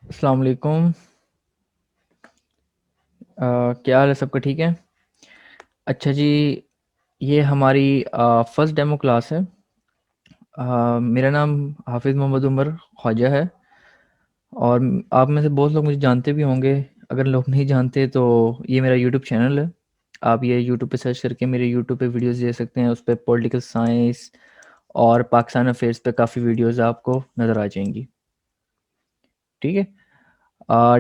अस्सलाम वालेकुम। क्या हाल है? सबका ठीक है? अच्छा जी, ये हमारी फर्स्ट डेमो क्लास है। मेरा नाम हाफिज़ मोहम्मद उमर ख्वाजा है और आप में से बहुत लोग मुझे जानते भी होंगे। अगर लोग नहीं जानते तो ये मेरा यूट्यूब चैनल है। आप ये यूट्यूब पे सर्च करके मेरे यूट्यूब पे वीडियोस देख सकते हैं। उस पे पॉलिटिकल साइंस और पाकिस्तान अफेयर्स पे काफ़ी वीडियोस आपको नज़र आ जाएंगी। ठीक है।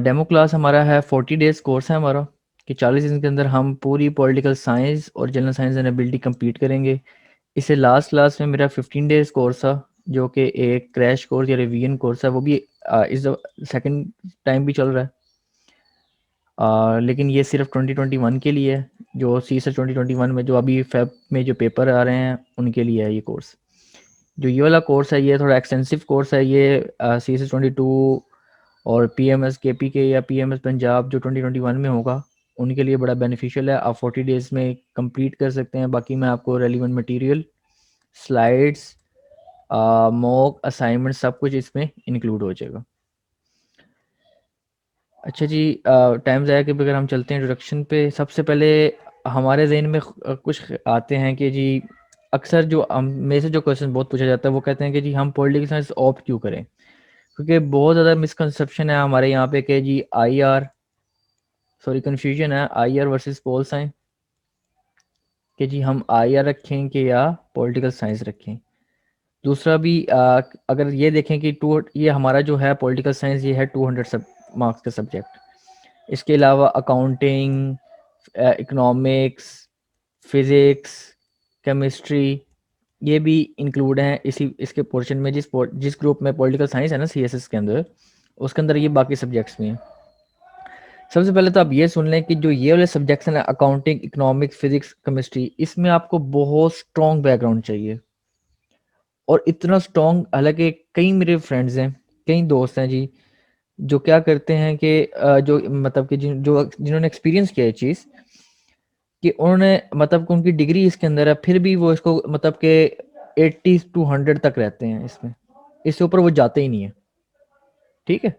डेमो क्लास हमारा है 40 डेज़ कोर्स है हमारा, कि 40 दिन के अंदर हम पूरी पॉलिटिकल साइंस और general science and ability complete करेंगे। इससे लास्ट क्लास में मेरा 15 डेज़ कोर्स था, जो कि एक क्रैश कोर्स या रिवीजन कोर्स है। वो भी इस सेकंड टाइम भी चल रहा है। लेकिन ये सिर्फ 2021 के लिए है। जो सी से 2021 में जो अभी फेब में जो पेपर आ रहे हैं उनके लिए है ये कोर्स। जो ये वाला कोर्स है ये थोड़ा एक्सटेंसिव कोर्स है। ये सी से 22 और पीएमएस केपी के या पीएमएस पंजाब जो 2021 में होगा उनके लिए बड़ा बेनिफिशियल है। आप 40 डेज़ में कंप्लीट कर सकते हैं। बाकी मैं आपको relevant material, slides, mock assignment सब कुछ इसमें इंक्लूड हो जाएगा। अच्छा जी, टाइम ज़ाया के बगैर हम चलते हैं इंट्रोडक्शन पे। सबसे पहले हमारे जहन में कुछ आते हैं कि जी अक्सर जो मेरे से जो क्वेश्चन बहुत पूछा जाता है वो कहते हैं कि जी हम पॉलिटिकल साइंस ऑप्ट क्यों करें, क्योंकि बहुत ज़्यादा मिसकंसेप्शन है हमारे यहाँ पे कि जी कन्फ्यूजन है I R versus pol science, कि जी हम आई आर रखें कि या पॉलिटिकल साइंस रखें। दूसरा भी अगर ये देखें कि ये हमारा जो है पॉलिटिकल साइंस ये है 200 मार्क्स का सब्जेक्ट। इसके अलावा अकाउंटिंग, इकोनॉमिक्स, फिज़िक्स, केमिस्ट्री ये भी इंक्लूड हैं इसी इसके पोर्शन में। जिस ग्रुप में पॉलिटिकल साइंस है ना सीएसएस के अंदर, उसके अंदर ये बाकी सब्जेक्ट्स भी हैं। सबसे पहले तो आप ये सुन लें कि जो ये वाले सब्जेक्ट्स हैं अकाउंटिंग, इकोनॉमिक्स, फिजिक्स, केमिस्ट्री, इसमें आपको बहुत स्ट्रॉन्ग बैकग्राउंड चाहिए। और इतना स्ट्रॉन्ग, हालांकि कई मेरे फ्रेंड्स हैं, कई दोस्त हैं जी, जो क्या करते हैं कि जो मतलब कि जिन्होंने एक्सपीरियंस किया है चीज़, कि उन्होंने मतलब कि उनकी डिग्री इसके अंदर है फिर भी वो इसको मतलब कि 80 टू 100 तक रहते हैं इसमें। इससे ऊपर वो जाते ही नहीं है। ठीक है।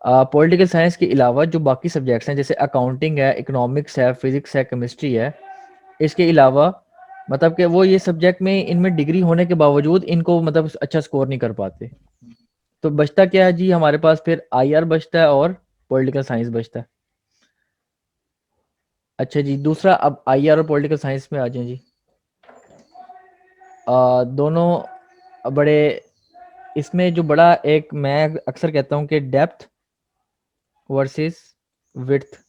पॉलिटिकल साइंस के अलावा जो बाकी सब्जेक्ट्स हैं जैसे अकाउंटिंग है, इकोनॉमिक्स है, फिजिक्स है, केमिस्ट्री है, इसके अलावा मतलब कि वो ये सब्जेक्ट में इनमें डिग्री होने के बावजूद इनको मतलब अच्छा स्कोर नहीं कर पाते। तो बचता क्या है जी हमारे पास? फिर आई आर बचता है और पॉलिटिकल साइंस बचता है। अच्छा जी, दूसरा अब आई आर और पॉलिटिकल साइंस में आ जाए जी। दोनों बड़े, इसमें जो बड़ा एक मैं अक्सर कहता हूँ कि डेप्थ वर्सेस विड्थ,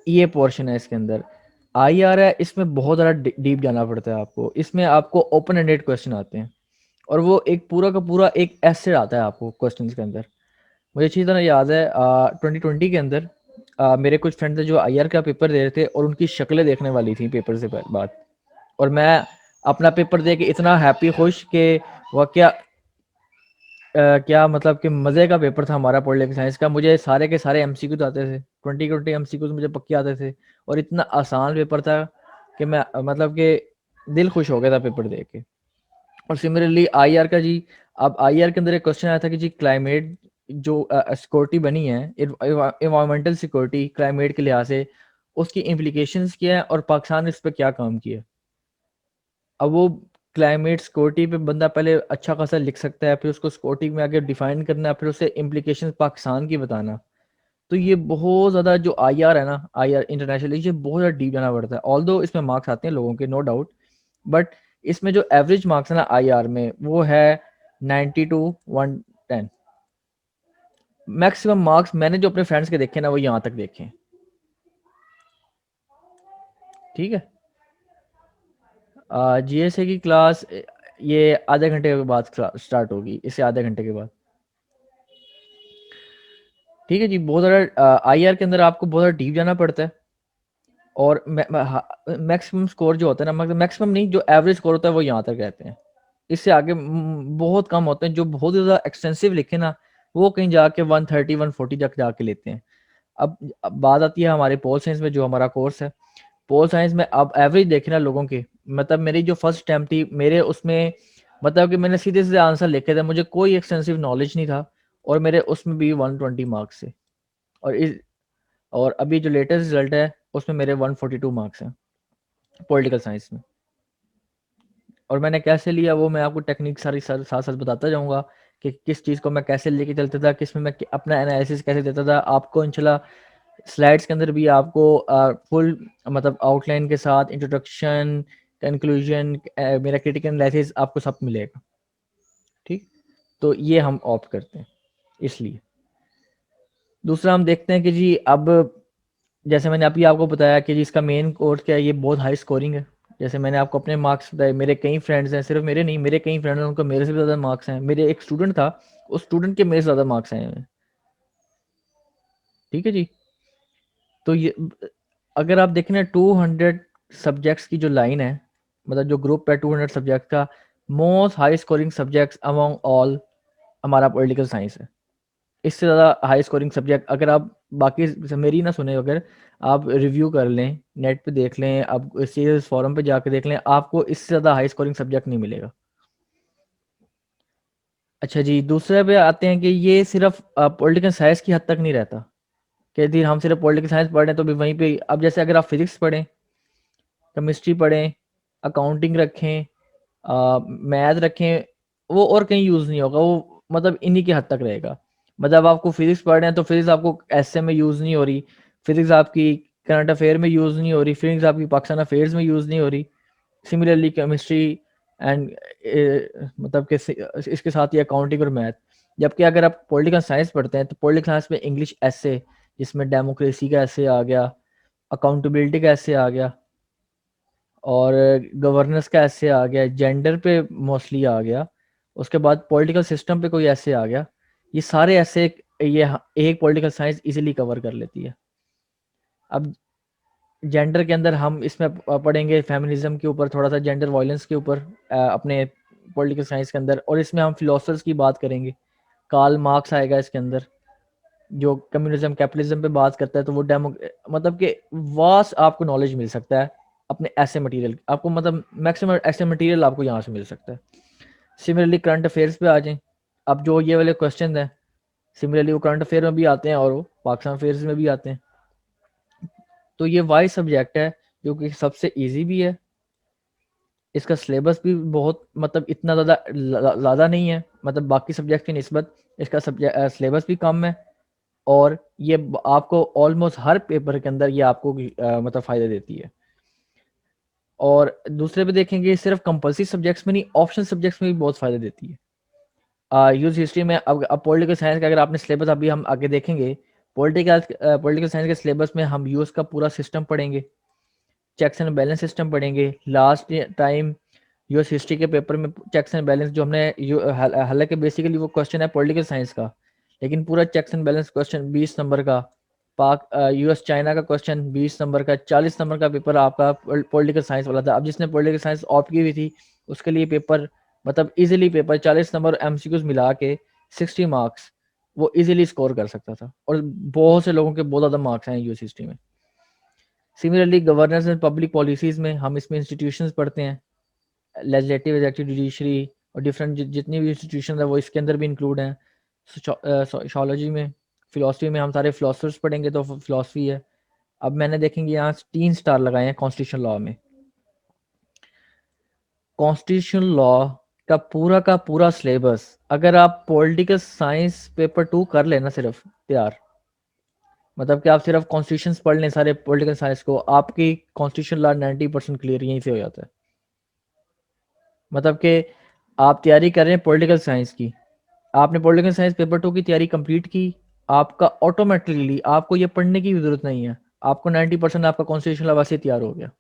ये पोर्शन है इसके अंदर। आई आ रहा है, इसमें बहुत ज़्यादा डीप जाना पड़ता है आपको। इसमें आपको ओपन एंडेड क्वेश्चन आते हैं और वो एक पूरा का पूरा एक ऐसे आता है आपको क्वेश्चन के अंदर। मुझे अच्छी तरह याद है 2020 के अंदर मेरे कुछ फ्रेंड थे जो आई आर का पेपर दे रहे थे और उनकी शक्लें देखने वाली थी पेपर से बाद। और मैं अपना पेपर दे के इतना हैप्पी खुश कि वह क्या मतलब कि मज़े का पेपर था हमारा पॉलिटिकल साइंस का। मुझे सारे के सारे एमसीक्यू आते थे, 20 एमसीक्यूज मुझे पक्के आते थे और इतना आसान पेपर था कि मैं मतलब कि दिल खुश हो गया था पेपर दे के। और सिमिलरली आई आर का जी, अब आई आर के अंदर एक क्वेश्चन आया था कि जी क्लाइमेट जो सिक्योरिटी बनी है, इन्वायरमेंटल सिक्योरिटी क्लाइमेट के लिहाज से, उसकी इम्प्लीकेशंस क्या है और पाकिस्तान ने इस पर क्या काम किया। अब वो क्लाइमेट सिक्योरिटी पे बंदा पहले अच्छा खासा लिख सकता है, फिर उसको सिक्योरिटी में आगे डिफाइन करना, फिर उससे इम्प्लीकेशन पाकिस्तान की बताना। तो ये बहुत ज़्यादा जो आई आर है ना, आई आर इंटरनेशनल, ये बहुत ज़्यादा डीप जाना पड़ता है। ऑल्दो इसमें मार्क्स आते हैं लोगों के, नो डाउट, बट इसमें जो एवरेज मार्क्स है ना आई आर में वो है 90 टू 110। मैक्सिमम मार्क्स मैंने जो अपने फ्रेंड्स के देखे ना वो यहाँ तक देखे हैं। ठीक है। जीएसए की क्लास ये आधे घंटे के बाद स्टार्ट होगी, इससे आधे घंटे के बाद। ठीक है जी। बहुत ज़्यादा आई आर के अंदर आपको बहुत ज़्यादा डीप जाना पड़ता है और मैक्सिमम स्कोर जो होता है ना, मतलब मैक्सिमम नहीं, जो एवरेज स्कोर होता है वो यहाँ तक रहते हैं। इससे आगे बहुत कम होते हैं। जो बहुत ज़्यादा एक्सटेंसिव लिखे ना वो कहीं जाके 130 140 तक जाके लेते हैं। अब बात आती है हमारे पोल साइंस में, जो हमारा कोर्स है पोल साइंस में। अब एवरेज देखे ना लोगों के, मतलब मेरी जो फर्स्ट अटैम्प्ट थी मेरे उसमें मतलब कि मैंने सीधे सीधे आंसर लिखे थे, मुझे कोई एक्सटेंसिव नॉलेज नहीं था, और मेरे उसमें भी 120 मार्क्स थे। और इस और अभी जो लेटेस्ट रिजल्ट है उसमें मेरे 142 मार्क्स हैं पॉलिटिकल साइंस में। और मैंने कैसे लिया वो मैं आपको टेक्निक सारी साथ साथ बताता जाऊंगा कि किस चीज़ को मैं कैसे लेके चलता था, किस में मैं अपना एनालिसिस कैसे देता था। आपको इंशाल्लाह स्लाइड्स के अंदर भी आपको फुल मतलब आउटलाइन के साथ इंट्रोडक्शन, कंक्लूजन, मेरा क्रिटिकल एनालिसिस आपको सब मिलेगा। ठीक, तो ये हम ऑप्ट करते हैं इसलिए। दूसरा हम देखते हैं कि जी अब जैसे मैंने अभी आपको बताया कि जी इसका मेन कोर्स क्या है, ये बहुत हाई स्कोरिंग है। जैसे मैंने आपको अपने मार्क्स बताए, मेरे कई फ्रेंड्स हैं, सिर्फ मेरे नहीं, मेरे कई फ्रेंड्स हैं उनको मेरे से भी ज़्यादा मार्क्स हैं। मेरे एक स्टूडेंट था, उस स्टूडेंट के मेरे से ज़्यादा मार्क्स आए हैं। ठीक है जी। तो ये अगर आप देखें ना 200 सब्जेक्ट्स की जो लाइन है, मतलब जो ग्रुप है 200 सब्जेक्ट का, most high scoring subjects among all हमारा पॉलिटिकल साइंस है। इससे ज़्यादा हाई स्कोरिंग सब्जेक्ट अगर आप बाकी मेरी ना सुने, अगर आप रिव्यू कर लें, नेट पे देख लें, आप सीएस फोरम पे जाकर देख लें, आपको इससे ज़्यादा हाई स्कोरिंग सब्जेक्ट नहीं मिलेगा। अच्छा जी, दूसरे पे आते हैं कि ये सिर्फ पॉलिटिकल साइंस की हद तक नहीं रहता कि यदि हम सिर्फ पॉलिटिकल साइंस पढ़ रहे हैं तो भी वहीं पे। अब जैसे अगर आप फिजिक्स पढ़ें, केमिस्ट्री पढ़ें, अकाउंटिंग रखें, मैथ रखें, वो और कहीं यूज़ नहीं होगा, वो मतलब इन्हीं की हद तक रहेगा। मतलब आपको फिजिक्स पढ़ रहे हैं तो फिजिक्स आपको एसए में यूज़ नहीं हो रही, फिजिक्स आपकी करंट अफेयर में यूज़ नहीं हो रही, फिजिक्स आपकी पाकिस्तान अफेयर्स में यूज़ नहीं हो रही। सिमिलरली केमिस्ट्री एंड मतलब कि इसके साथ ही अकाउंटिंग और मैथ। जबकि अगर आप पॉलिटिकल साइंस पढ़ते हैं तो पॉलिटिकल साइंस में इंग्लिश एसे, जिसमें डेमोक्रेसी का एसे आ गया, अकाउंटेबिलिटी का एसे आ गया, और गवर्नेंस का ऐसे आ गया, जेंडर पे मोस्टली आ गया, उसके बाद पॉलिटिकल सिस्टम पे कोई ऐसे आ गया। ये सारे ऐसे ये एक पॉलिटिकल साइंस इजीली कवर कर लेती है। अब जेंडर के अंदर हम इसमें पढ़ेंगे फेमिनिज्म के ऊपर, थोड़ा सा जेंडर वायलेंस के ऊपर अपने पॉलिटिकल साइंस के अंदर, और इसमें हम फिलोसफर्स की बात करेंगे। कार्ल मार्क्स आएगा इसके अंदर, जो कम्युनिज्म कैपिटलिज्म पे बात करता है। तो वो डेमो मतलब कि वास्ट आपको नॉलेज मिल सकता है अपने ऐसे मटेरियल, आपको मतलब मैक्सिमम ऐसे मटेरियल आपको यहाँ से मिल सकता है। सिमिलरली करंट अफेयर्स पे आ जाएं। अब जो ये वाले क्वेश्चन हैं, सिमिलरली वो करंट अफेयर में भी आते हैं और वो पाकिस्तान अफेयर्स में भी आते हैं। तो ये वाइज सब्जेक्ट है जो कि सबसे ईजी भी है। इसका सिलेबस भी बहुत मतलब इतना ज़्यादा नहीं है, मतलब बाकी सब्जेक्ट की निस्बत इसका सब्जेक्ट सिलेबस भी कम है। और ये आपको ऑलमोस्ट हर पेपर के अंदर ये आपको मतलब फ़ायदा देती है। और दूसरे पे देखेंगे सिर्फ कंपल्सरी सब्जेक्ट्स में नहीं, ऑप्शन सब्जेक्ट्स में भी बहुत फ़ायदा देती है। यूज़ हिस्ट्री में अब पॉलिटिकल साइंस का अगर आपने सिलेबस अभी हम आगे देखेंगे, पॉलिटिकल साइंस के सिलेबस में हम यूएस का पूरा सिस्टम पढ़ेंगे, चेक्स एंड बैलेंस सिस्टम पढ़ेंगे। लास्ट टाइम यूएस हिस्ट्री के पेपर में चेक्स एंड बैलेंस जो हमने हालांकि बेसिकली वो क्वेश्चन है पॉलिटिकल साइंस का, लेकिन पूरा checks and balance question 20 number का, पाक यूएस चाइना का क्वेश्चन 20 नंबर का, 40 नंबर का पेपर आपका पॉलिटिकल साइंस वाला था। अब जिसने पॉलिटिकल साइंस ऑप्ट की हुई थी उसके लिए पेपर मतलब इजीली पेपर 40 नंबर एमसीक्यूज मिला के 60 मार्क्स वो इजीली स्कोर कर सकता था, और बहुत से लोगों के बहुत ज़्यादा मार्क्स हैं यूएस हिस्ट्री में। Similarly governance and public policies में हम इसमें इंस्टीट्यूशंस पढ़ते हैं, लेजिस्लेटिव, एग्जीक्यूटिव, जुडिशरी, और डिफरेंट जितनी भी इंस्टीट्यूशन है वो इसके अंदर भी इंक्लूड हैं। सोशोलॉजी में, फ़िलासफ़ी में हम सारे फ़िलासफ़र्स पढ़ेंगे तो फ़िलासफ़ी है। अब मैंने देखेंगे यहाँ 3 स्टार लगाए हैं कॉन्स्टिट्यूशन लॉ में। कॉन्स्टिट्यूशन लॉ का पूरा सिलेबस अगर आप पॉलिटिकल साइंस पेपर 2 कर लेना सिर्फ तैयार, मतलब कि आप सिर्फ कॉन्स्टिट्यूशन पढ़ लें सारे पॉलिटिकल साइंस को, आपकी कॉन्स्टिट्यूशन लॉ 90% क्लियर यहीं से हो जाता है। मतलब कि आप तैयारी कर रहे हैं पॉलिटिकल साइंस की, आपने पॉलिटिकल साइंस पेपर 2 की तैयारी कंप्लीट की, आपका ऑटोमेटिकली आपको ये पढ़ने की भी जरूरत नहीं है, आपको 90% आपका कॉन्स्टिट्यूशन लॉ वैसे तैयार हो गया।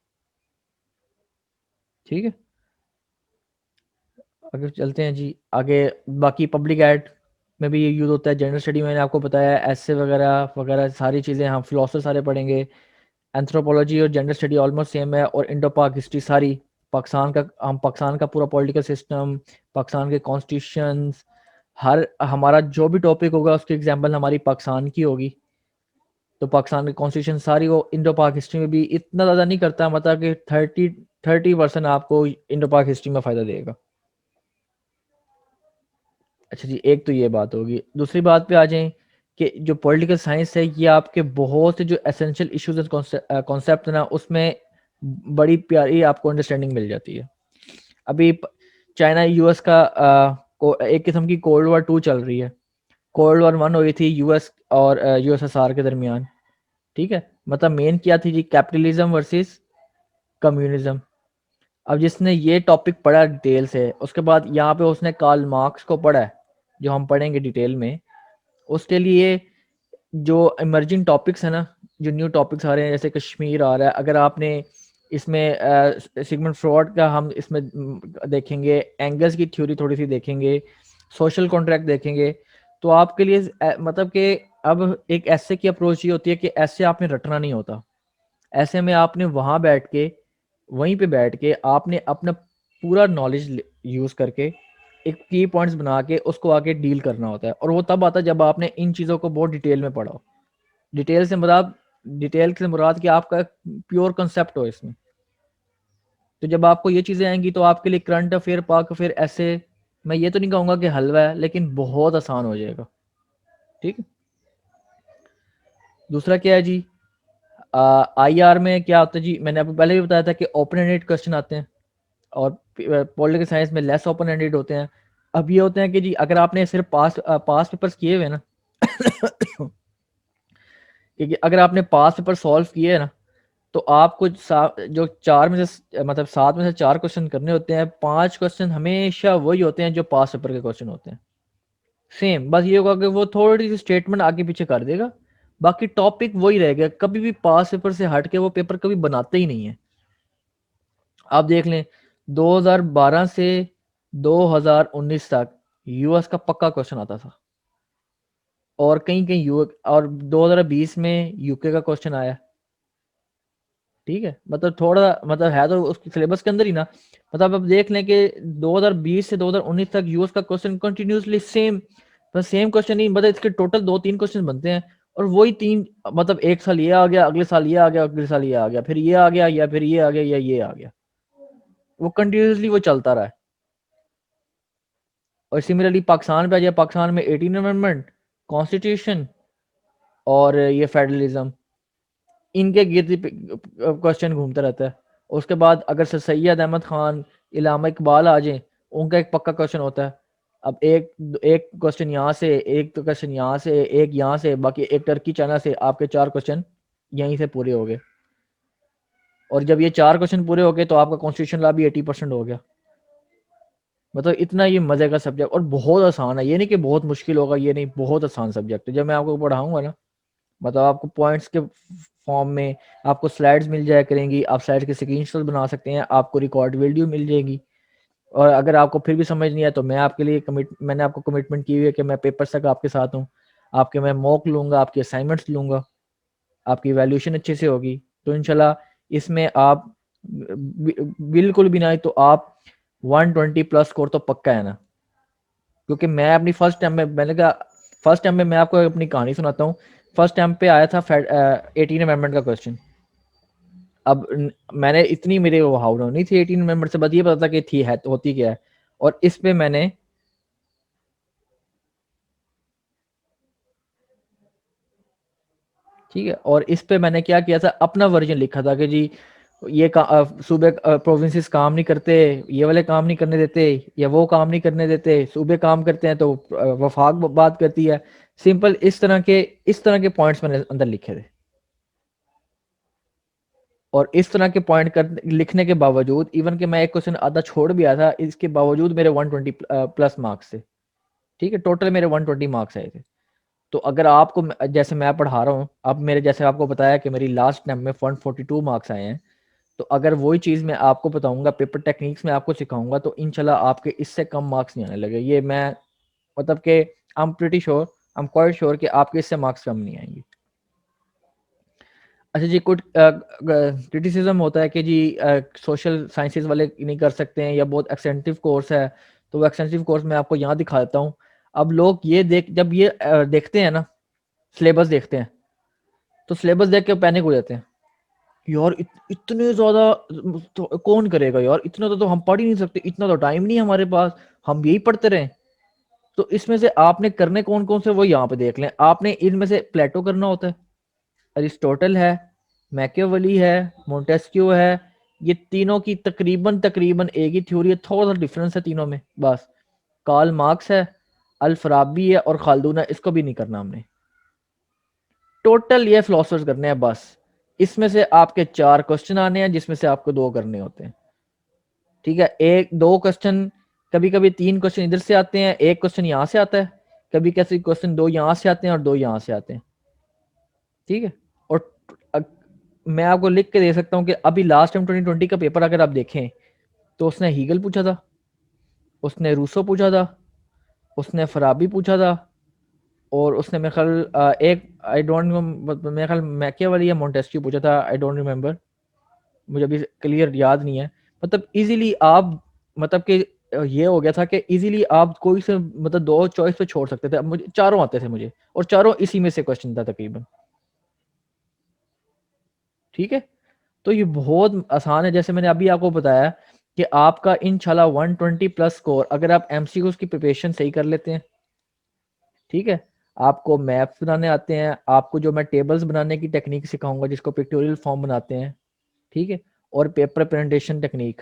ठीक है, आगे चलते हैं जी आगे। बाकी पब्लिक एड में भी ये यूज़ होता है, जनरल स्टडी मैंने आपको बताया, ऐसे वगैरह वगैरह सारी चीज़ें हम फिलोसफर सारे पढ़ेंगे। एंथ्रोपोलॉजी और जेंडर स्टडी ऑलमोस्ट सेम है, और इंडो पाक हिस्ट्री सारी पाकिस्तान का पूरा पॉलिटिकल सिस्टम, पाकिस्तान के कॉन्स्टिट्यूशंस, हर हमारा जो भी टॉपिक होगा उसकी एग्जांपल हमारी पाकिस्तान की होगी। तो पाकिस्तान की कॉन्स्टिट्यूशन सारी वो इंडो पाक हिस्ट्री में भी इतना ज़्यादा नहीं करता, मतलब कि 30% आपको इंडो पाक हिस्ट्री में फ़ायदा देगा। अच्छा जी, एक तो ये बात होगी। दूसरी बात पे आ जाएं कि जो पॉलिटिकल साइंस है ये आपके बहुत से जो एसेंशियल इश्यूज कॉन्सेप्ट है ना, उसमें बड़ी प्यारी आपको अंडरस्टैंडिंग मिल जाती है। अभी चाइना यूएस का एक किस्म की कोल्ड वॉर 2 चल रही है। कोल्ड वॉर 1 हुई थी यूएस और यूएसएसआर के दरमियान, ठीक है। मतलब मेन क्या थी जी, कैपिटलिज्म वर्सेस कम्युनिज्म। अब जिसने ये टॉपिक पढ़ा डिटेल से, उसके बाद यहाँ पे उसने कार्ल मार्क्स को पढ़ा है, जो हम पढ़ेंगे डिटेल में, उसके लिए जो इमर्जिंग टॉपिक्स है ना, जो न्यू टॉपिक्स आ रहे हैं, जैसे कश्मीर आ रहा है, अगर आपने इसमें सिगमंड फ्रॉड का हम इसमें देखेंगे, एंगल्स की थ्योरी थोड़ी सी देखेंगे, सोशल कॉन्ट्रैक्ट देखेंगे, तो आपके लिए मतलब कि अब एक ऐसे की अप्रोच ये होती है कि ऐसे आपने रटना नहीं होता। ऐसे में आपने वहाँ बैठ के, वहीं पे बैठ के आपने अपना पूरा नॉलेज यूज़ करके एक की पॉइंट्स बना के उसको आगे डील करना होता है। और वो तब आता है जब आपने इन चीज़ों को बहुत डिटेल में पढ़ा हो। डिटेल से मुराद कि आपका प्योर कंसेप्ट हो इसमें। तो जब आपको ये चीज़ें आएंगी तो आपके लिए करंट अफेयर, पाक अफेयर, ऐसे मैं ये तो नहीं कहूँगा कि हलवा है, लेकिन बहुत आसान हो जाएगा। ठीक है। दूसरा क्या है जी, आईआर में क्या होता है जी, मैंने आपको पहले भी बताया था कि ओपन एंडेड क्वेश्चन आते हैं और पॉलिटिकल साइंस में लेस ओपन एंडेड होते हैं। अब ये होते हैं कि जी अगर आपने सिर्फ पास पेपर्स किए हुए ना क्योंकि अगर आपने पास पेपर सॉल्व किए है ना, तो आपको जो 4 में से मतलब 7 में से 4 क्वेश्चन करने होते हैं, 5 क्वेश्चन हमेशा वही होते हैं जो पास पेपर के क्वेश्चन होते हैं। सेम, बस ये होगा कि वो थोड़ी सी स्टेटमेंट आगे पीछे कर देगा, बाकी टॉपिक वही रहेगा। कभी भी पास पेपर से हट के वो पेपर कभी बनाते ही नहीं है। आप देख लें, 2012 से 2019 तक यूएस का पक्का क्वेश्चन आता था, और कहीं कहीं यू और 2020 में यूके का क्वेश्चन आया। ठीक है, मतलब थोड़ा मतलब है तो उसके सिलेबस के अंदर ही ना। मतलब अब देख लें कि 2020 से 2019 तक यूएस का क्वेश्चन कंटिन्यूसली सेम, बस सेम क्वेश्चन नहीं, मतलब इसके टोटल 2-3 क्वेश्चन बनते हैं, और वही तीन, मतलब एक साल ये आ गया, अगले साल ये आ गया, अगले साल ये आ गया, फिर ये आ गया, या फिर ये आ गया, या ये आ गया। वो कंटिन्यूसली वो चलता रहा है। और सिमिलरली पाकिस्तान पे आ जाए, पाकिस्तान में 18 अमेंडमेंट, कॉन्स्टिट्यूशन और ये फेडरलिज्म, इनके गिर्द क्वेश्चन घूमता रहता है। उसके बाद अगर सर सैयद अहमद खान, इलामा इकबाल आ जाए, उनका एक पक्का क्वेश्चन होता है। अब एक एक क्वेश्चन यहाँ से, एक तो क्वेश्चन यहाँ से, एक यहाँ से, बाकी एक टर्की चाइना से, आपके 4 क्वेश्चन यहीं से पूरे हो गए। और जब ये 4 क्वेश्चन पूरे हो गए तो आपका कॉन्स्टिट्यूशन लॉ भी 80% हो गया। मतलब इतना ये मजे का सब्जेक्ट, और बहुत आसान है, ये नहीं कि बहुत मुश्किल होगा, ये नहीं, बहुत आसान सब्जेक्ट है। जब मैं आपको पढ़ाऊंगा ना, मतलब आपको पॉइंट्स के फॉर्म में आपको स्लाइड्स मिल जाया करेंगी, आप स्लाइड्स के स्क्रीनशॉट बना सकते हैं, आपको रिकॉर्ड वीडियो मिल जाएगी। और अगर आपको फिर भी समझ नहीं आया तो मैं आपके लिए मैंने आपको कमिटमेंट की हुई है कि मैं पेपर तक आपके साथ हूँ। आपके मैं मॉक लूँगा, आपके असाइनमेंट्स लूँगा, आपकी वैल्यूएशन अच्छे से होगी। तो इंशाल्लाह इसमें आप बिल्कुल भी नहीं तो आप 120 प्लस स्कोर तो पक्का है ना। क्योंकि मैं अपनी फर्स्ट टाइम में, मैंने कहा फर्स्ट टाइम में मैं आपको अपनी कहानी सुनाता हूँ। फर्स्ट टाइम पे आया था 18 अमेंडमेंट का क्वेश्चन। अब मैंने इतनी मेरे वो हाउ नहीं थी 18 अमेंडमेंट से, बस ये पता था कि थी है तो होती क्या है। और इस पे मैंने, ठीक है, और इस पे मैंने क्या किया था, अपना वर्जन लिखा था कि जी ये सूबे प्रोविंसेस काम नहीं करते, ये वाले काम नहीं करने देते, या वो काम नहीं करने देते, सूबे काम करते हैं तो वफाक बात करती है। सिंपल इस तरह के पॉइंट्स मैंने अंदर लिखे थे। और इस तरह के पॉइंट कर लिखने के बावजूद, इवन कि मैं एक क्वेश्चन आधा छोड़ भी आया था, इसके बावजूद मेरे 120 प्लस मार्क्स थे। ठीक है, टोटल मेरे 120 मार्क्स आए थे। तो अगर आपको जैसे मैं पढ़ा रहा हूँ, अब मेरे जैसे आपको बताया कि मेरी लास्ट टाइम में 142 मार्क्स आए हैं, तो अगर वही चीज़ मैं आपको बताऊंगा, पेपर टेक्निक्स में आपको सिखाऊंगा, तो इंशाल्लाह आपके इससे कम मार्क्स नहीं आने लगे। ये मैं मतलब कि I am pretty sure, I am quite sure कि आपके इससे मार्क्स कम नहीं आएंगे। अच्छा जी, कुछ क्रिटिसिज्म होता है कि जी सोशल साइंसेज वाले नहीं कर सकते हैं, या बहुत एक्सटेंसिव कोर्स है। तो वो एक्सटेंसिव कोर्स मैं आपको यहाँ दिखा देता हूँ। अब लोग ये जब ये देखते हैं ना, सिलेबस देखते हैं, तो सिलेबस देख के पैनिक हो जाते हैं। यार इतने ज़्यादा तो कौन करेगा यार, इतना तो हम पढ़ ही नहीं सकते, इतना तो टाइम नहीं है हमारे पास, हम यही पढ़ते रहें। तो इसमें से आपने करने कौन कौन से वो यहाँ पे देख लें। आपने इनमें से प्लेटो करना होता है, अरिस्टोटल है, मैकियावेली है, मोंटेस्क्यू है। ये तीनों की तकरीबन तकरीबन एक ही थ्योरी है, थोड़ा सा डिफरेंस है तीनों में बस। कार्ल मार्क्स है, अल फराबी है और खालदून है, इसको भी नहीं करना हमने। टोटल ये फिलोसफर्स करने हैं बस। इसमें से आपके 4 क्वेश्चन आने हैं जिसमें से आपको 2 करने होते हैं। ठीक है, एक 2 क्वेश्चन, कभी कभी 3 क्वेश्चन इधर से आते हैं, एक क्वेश्चन यहाँ से आता है, कभी कैसे क्वेश्चन 2 यहाँ से आते हैं और 2 यहाँ से आते हैं। ठीक है। और मैं आपको लिख के दे सकता हूँ कि अभी लास्ट टाइम 2020 का पेपर अगर आप देखें तो उसने हीगल पूछा था, उसने रूसो पूछा था, उसने फराबी पूछा था, और उसने मेरे ख्याल एक आई डोंट मेरे ख्याल मैकियावेली या मोंटेस्क्यू पूछा था, आई डोंट रिमेम्बर, मुझे अभी क्लियर याद नहीं है। मतलब इजीली आप, मतलब कि ये हो गया था कि इजीली आप कोई से मतलब 2 चॉइस पे छोड़ सकते थे। अब मुझे चारों आते थे मुझे, और चारों इसी में से क्वेश्चन था तकरीबन। ठीक है। तो ये बहुत आसान है, जैसे मैंने अभी आपको बताया कि आपका इंशाल्लाह 120 प्लस स्कोर अगर आप एमसीक्यूज की प्रिपरेशन सही कर लेते हैं। ठीक है। आपको मैप्स बनाने आते हैं, आपको जो मैं टेबल्स बनाने की टेक्निक सिखाऊंगा जिसको पिक्टोरियल फॉर्म बनाते हैं। ठीक है। और पेपर प्रेजेंटेशन टेक्निक,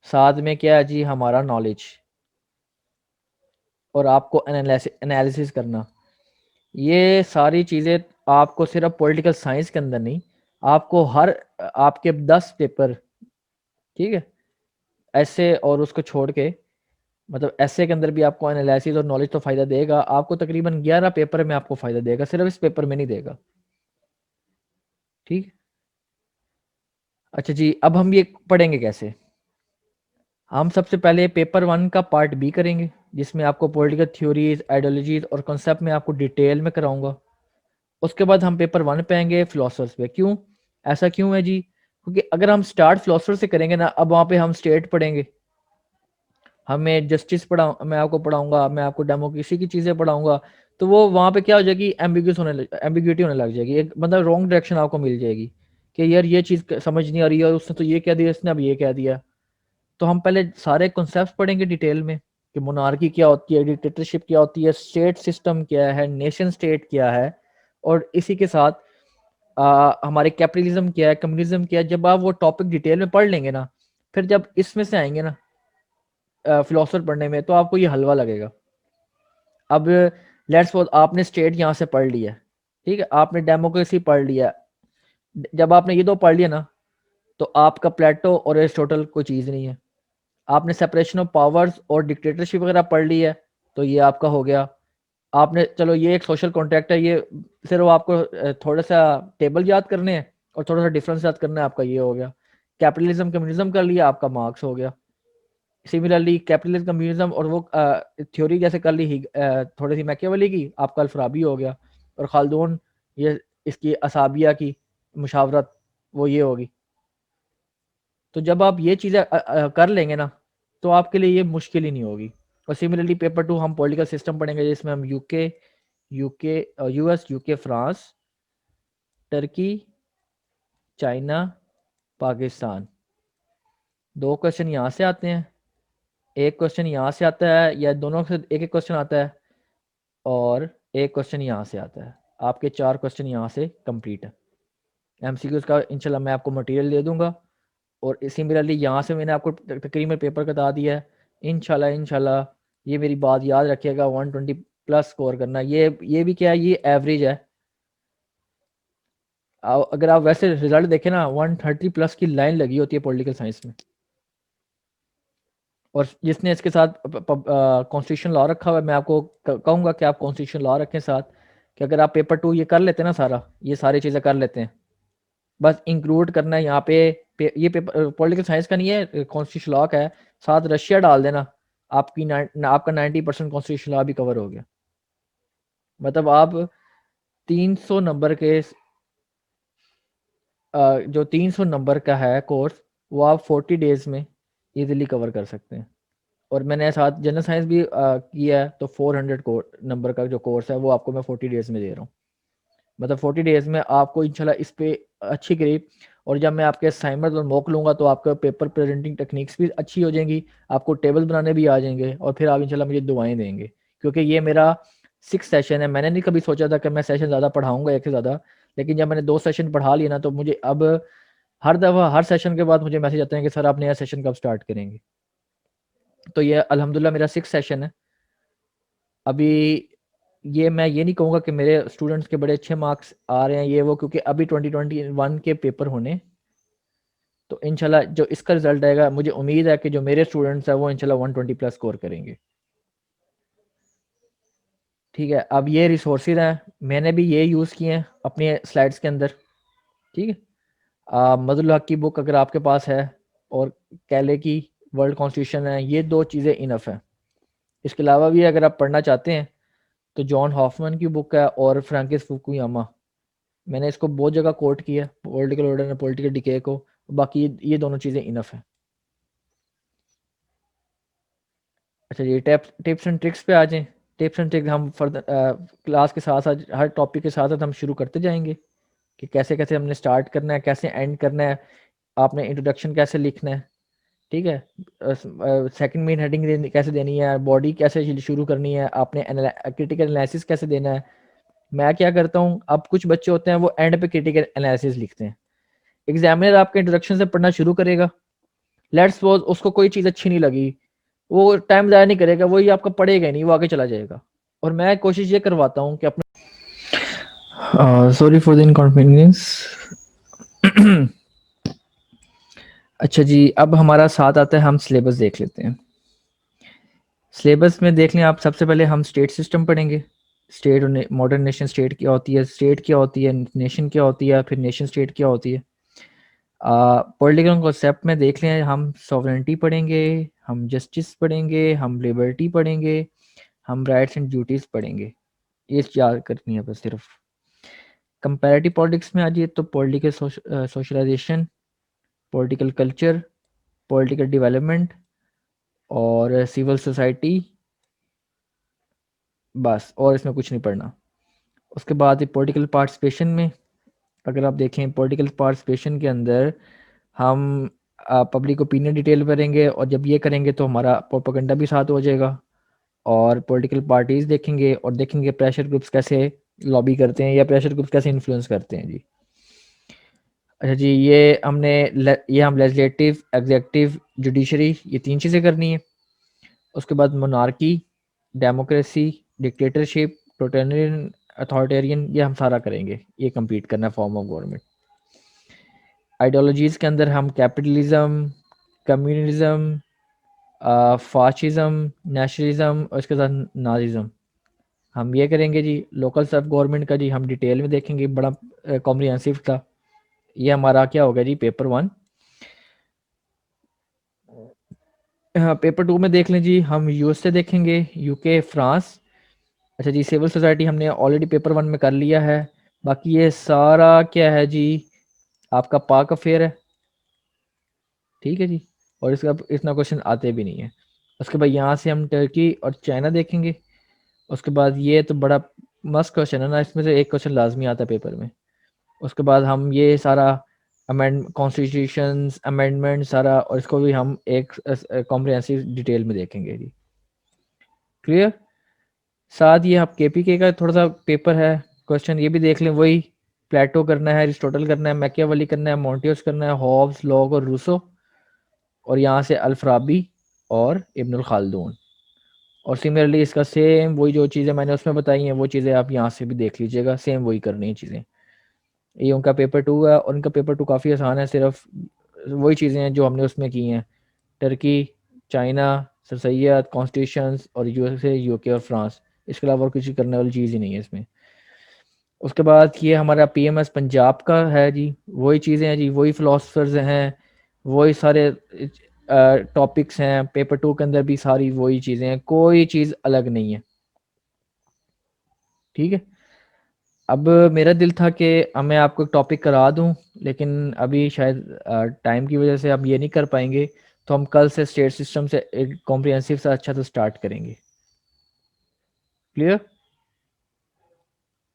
साथ में क्या है जी हमारा नॉलेज, और आपको एनालिसिस करना। ये सारी चीज़ें आपको सिर्फ पॉलिटिकल साइंस के अंदर नहीं, आपको हर आपके 10 पेपर, ठीक है, ऐसे और उसको छोड़ के, मतलब ऐसे के अंदर भी आपको एनालिसिस और नॉलेज तो फ़ायदा देगा। आपको तकरीबन 11 पेपर में आपको फ़ायदा देगा, सिर्फ इस पेपर में नहीं देगा। ठीक। अच्छा जी, अब हम ये पढ़ेंगे कैसे। हम सबसे पहले पेपर 1 का पार्ट बी करेंगे, जिसमें आपको पॉलिटिकल थ्योरीज, आइडियोलॉजीज और कॉन्सेप्ट में आपको डिटेल में कराऊंगा। उसके बाद हम पेपर 1 पे आएंगे फिलोसफर्स पे। क्यों, ऐसा क्यों है जी? क्योंकि अगर हम स्टार्ट फिलोसफर से करेंगे ना, अब वहाँ पे हम स्टेट पढ़ेंगे, हमें जस्टिस पढ़ा, मैं आपको पढ़ाऊंगा, मैं आपको डेमोक्रेसी की चीज़ें पढ़ाऊंगा, तो वो वहाँ पे क्या हो जाएगी, एम्बिग्यूटी होने लग जाएगी, एक मतलब रॉन्ग डायरेक्शन आपको मिल जाएगी कि यार ये चीज़ समझ नहीं आ रही है, और उसने तो ये कह दिया, इसने अब ये कह दिया। तो हम पहले सारे कॉन्सेप्ट पढ़ेंगे डिटेल में कि मोनार्की क्या होती है, डिक्टेटरशिप क्या होती है, स्टेट सिस्टम क्या है, नेशन स्टेट क्या है, और इसी के साथ हमारे कैपिटलिज्म क्या है, कम्युनिज्म क्या है। जब आप वो टॉपिक डिटेल में पढ़ लेंगे ना, फिर जब इसमें से आएंगे ना फिलोसफर पढ़ने में, तो आपको ये हलवा लगेगा। अब लेट्स सपोज आपने स्टेट यहाँ से पढ़ लिया, ठीक है, आपने डेमोक्रेसी पढ़ लिया। जब आपने ये दो पढ़ लिया ना, तो आपका प्लेटो और एरिस्टोटल कोई चीज़ नहीं है। आपने सेपरेशन ऑफ पावर्स और डिक्टेटरशिप वगैरह पढ़ ली है, तो ये आपका हो गया। आपने, चलो ये एक सोशल कॉन्ट्रैक्ट है, ये सिर्फ आपको थोड़ा सा टेबल याद करने हैं और थोड़ा सा डिफरेंस याद करना है, आपका ये हो गया। कैपिटलिज्म कम्युनिज्म कर लिया, आपका मार्क्स हो गया। सिमिलरली कैपिटलिज्म कम्युनिज्म और वो थ्योरी जैसे कर ली थोड़ी सी मैकियावेली की, आपका अल्फराबी हो गया। और खालदून, ये इसकी असाबिया की मुशावरत, वो ये होगी। तो जब आप ये चीज़ें कर लेंगे ना, तो आपके लिए ये मुश्किल ही नहीं होगी। और सिमिलरली पेपर 2 हम पॉलिटिकल सिस्टम पढ़ेंगे, जिसमें हम UK US, UK, France, Turkey, China, Pakistan. 2 question यहाँ से आते हैं, एक क्वेश्चन यहाँ से आता है, या दोनों से एक एक क्वेश्चन आता है, और एक क्वेश्चन यहाँ से आता है। आपके 4 क्वेश्चन यहाँ से कंप्लीट है। एमसीक्यूज का इंशाल्लाह मैं आपको मटेरियल दे दूंगा। और सिमिलरली यहाँ से मैंने आपको तकरीबन पेपर बता दिया है। इंशाल्लाह इंशाल्लाह ये मेरी बात याद रखिएगा, 120 प्लस स्कोर करना। ये भी क्या है, ये एवरेज है। अगर आप वैसे रिजल्ट देखें ना, 130 प्लस की लाइन लगी होती है पॉलिटिकल साइंस में। और जिसने इसके साथ कॉन्स्टिट्यूशन लॉ रखा हुआ है, मैं आपको कहूँगा कि आप कॉन्स्टिट्यूशन लॉ रखें साथ, कि अगर आप पेपर 2 ये कर लेते हैं ना, सारा ये सारी चीज़ें कर लेते हैं, बस इंक्लूड करना है यहाँ ये पेपर पॉलिटिकल साइंस का नहीं है, कॉन्स्टिट्यूशन लॉ का है, साथ रशिया डाल देना, आपका 90% कॉन्स्टिट्यूशन लॉ भी कवर हो गया। मतलब आप 300 नंबर के जो 300 नंबर का है कोर्स, वो आप 40 डेज में इजीली कवर कर सकते हैं। और मैंने साथ जनरल साइंस भी किया है, तो 400 नंबर का जो कोर्स है वो आपको मैं 40 डेज में दे रहा हूँ। मतलब 40 डेज़ में आपको इंशाल्लाह इस पे अच्छी ग्रिप, और जब मैं आपके असाइनमेंट और मॉक लूँगा तो आपका पेपर प्रेजेंटिंग टेक्निक्स भी अच्छी हो जाएंगी, आपको टेबल बनाने भी आ जाएंगे, और फिर आप इंशाल्लाह मुझे दुआएं देंगे। क्योंकि ये मेरा 6 सेशन है, मैंने नहीं कभी सोचा था कि मैं सेशन ज़्यादा पढ़ाऊँगा एक से ज़्यादा, लेकिन जब मैंने 2 सेशन पढ़ा लिया ना, तो मुझे अब हर दफ़ा हर सेशन के बाद मुझे मैसेज आते हैं कि सर आप नया सेशन कब स्टार्ट करेंगे। तो ये अल्हम्दुलिल्लाह मेरा 6 सेशन है। अभी ये मैं ये नहीं कहूँगा कि मेरे स्टूडेंट्स के बड़े अच्छे मार्क्स आ रहे हैं ये वो, क्योंकि अभी 2021 के पेपर होने, तो इंशाल्लाह जो इसका रिजल्ट आएगा, मुझे उम्मीद है कि जो मेरे स्टूडेंट्स हैं वो इंशाल्लाह 120 प्लस स्कोर करेंगे। ठीक है, अब ये रिसोर्सेज हैं, मैंने भी ये यूज़ किए हैं अपनी स्लाइड्स के अंदर। ठीक है, मदुल हक की बुक अगर आपके पास है, और कैले की वर्ल्ड कॉन्स्टिट्यूशन है, ये 2 चीज़ें इनफ है। इसके अलावा भी अगर आप पढ़ना चाहते हैं तो जॉन हॉफमैन की बुक है और फ्रैंकिस फुकुयामा, मैंने इसको बहुत जगह कोट किया है, पॉलिटिकल ऑर्डर और पॉलिटिकल डिके को। बाकी ये दोनों चीज़ें इनफ है। अच्छा, ये टिप्स एंड ट्रिक्स पे आ जाएं। टिप्स एंड ट्रिक्स हम फर्दर क्लास के साथ साथ, हर टॉपिक के साथ साथ हम शुरू करते जाएंगे कि कैसे कैसे हमने स्टार्ट करना है, कैसे एंड करना है, आपने इंट्रोडक्शन कैसे लिखना है। ठीक है, सेकंड मेन हेडिंग कैसे देनी है, बॉडी कैसे शुरू करनी है, आपने क्रिटिकल एनालिसिस कैसे देना है। मैं क्या करता हूँ, अब कुछ बच्चे होते हैं वो एंड पे क्रिटिकल एनालिसिस लिखते हैं। एग्जामिनर आपके इंट्रोडक्शन से पढ़ना शुरू करेगा, लेट्स सपोज उसको कोई चीज़ अच्छी नहीं लगी, वो टाइम ज़ाया नहीं करेगा, वही आपका पढ़ेगा ही नहीं, वो आगे चला जाएगा। और मैं कोशिश ये करवाता हूँ कि अपने सॉरी फॉर द इनकन्वीनियंस। अच्छा जी, अब हमारा साथ आता है, हम सिलेबस देख लेते हैं। सिलेबस में देख लें आप, सबसे पहले हम स्टेट सिस्टम पढ़ेंगे। स्टेट और मॉडर्न नेशन स्टेट क्या होती है, स्टेट क्या होती है, नेशन क्या होती है, फिर नेशन स्टेट क्या होती है। पॉलिटिकल कॉन्सेप्ट में देख लें, हम सॉवरेनिटी पढ़ेंगे, हम जस्टिस पढ़ेंगे, हम लिबर्टी पढ़ेंगे, हम राइट्स एंड ड्यूटीज़ पढ़ेंगे। ये याद करनी है बस सिर्फ। कंपैरेटिव पॉलिटिक्स में आ जाइए तो political socialization, political culture, political development और सिविल सोसाइटी, बस, और इसमें कुछ नहीं पढ़ना। उसके बाद पॉलिटिकल पार्टिसिपेशन में अगर आप देखें, पॉलिटिकल पार्टिसिपेशन के अंदर हम पब्लिक ओपिनियन डिटेल करेंगे, और जब ये करेंगे तो हमारा प्रोपेगेंडा भी साथ हो जाएगा। और पॉलिटिकल पार्टीज देखेंगे, और देखेंगे प्रेशर ग्रुप्स कैसे लॉबी करते हैं, या प्रेशर ग्रुप्स कैसे इन्फ्लुएंस करते हैं जी। अच्छा जी, ये हम लेजिस्लेटिव, एग्जेक्टिव, जुडिशरी, ये 3 चीज़ें करनी है। उसके बाद monarchy, democracy, dictatorship, totalitarian, authoritarian, ये हम सारा करेंगे, ये कंप्लीट करना है फॉर्म ऑफ गवर्नमेंट। आइडियोलॉजीज़ के अंदर हम कैपिटलिज्म, कम्युनलिज्म, फाशिज्म, नेशनलिज्म और इसके साथ नाजिज्म, हम ये करेंगे जी। लोकल सेल्फ गवर्नमेंट का जी हम डिटेल में देखेंगे, बड़ा कॉम्प्रिहेंसिव था। ये हमारा क्या होगा जी, पेपर 1। हाँ, पेपर 2 में देख लें जी, हम यूएसए देखेंगे, यूके, फ्रांस। अच्छा जी, सिविल सोसाइटी हमने ऑलरेडी पेपर 1 में कर लिया है। बाकी ये सारा क्या है जी, आपका पाक अफेयर है। ठीक है जी, और इसका इतना क्वेश्चन आते भी नहीं है। उसके बाद यहाँ से हम टर्की और चाइना देखेंगे। उसके बाद ये तो बड़ा मस्त क्वेश्चन है ना, इसमें से एक क्वेश्चन लाजमी आता है पेपर में। उसके बाद हम ये सारा अमेंड कॉन्स्टिट्यूशंस अमेंडमेंट सारा, और इसको भी हम एक कॉम्प्रिहेंसिव डिटेल में देखेंगे जी। क्लियर। साथ ये आप केपीके का थोड़ा सा पेपर है, क्वेश्चन ये भी देख लें। वही प्लेटो करना है, अरिस्टोटल करना है, मैकियावेली करना है, मॉन्टियस करना है, हॉब्स, लॉक और रूसो, और यहाँ से अल्फराबी और इब्नुल खालदून। और सिमिलरली इसका सेम वही जो चीज़ें मैंने उसमें बताई हैं, वो चीज़ें आप यहाँ से भी देख लीजिएगा, सेम वही करनी है चीज़ें। ये उनका पेपर 2 है, और उनका पेपर 2 काफ़ी आसान है, सिर्फ वही चीज़ें हैं जो हमने उसमें की हैं। Turkey, China, sir Syed, constitutions, और यूएसए, यूके और फ्रांस। इसके अलावा और कुछ करने वाली चीज़ ही नहीं है इसमें। उसके बाद ये हमारा पीएमएस पंजाब का है जी, वही चीज़ें हैं जी, वही फिलोसफर्स हैं, वही सारे टॉपिक्स हैं। पेपर 2 के अंदर भी सारी वही चीज़ें हैं, कोई चीज़ अलग नहीं है। ठीक है। अब मेरा दिल था कि मैं आपको टॉपिक करा दूं, लेकिन अभी शायद टाइम की वजह से अब ये नहीं कर पाएंगे, तो हम कल से स्टेट सिस्टम से एक कॉम्प्रिहेंसिव सा अच्छा तो स्टार्ट करेंगे। क्लियर।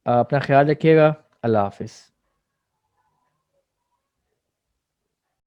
अपना ख्याल रखिएगा। अल्लाह हाफिज़।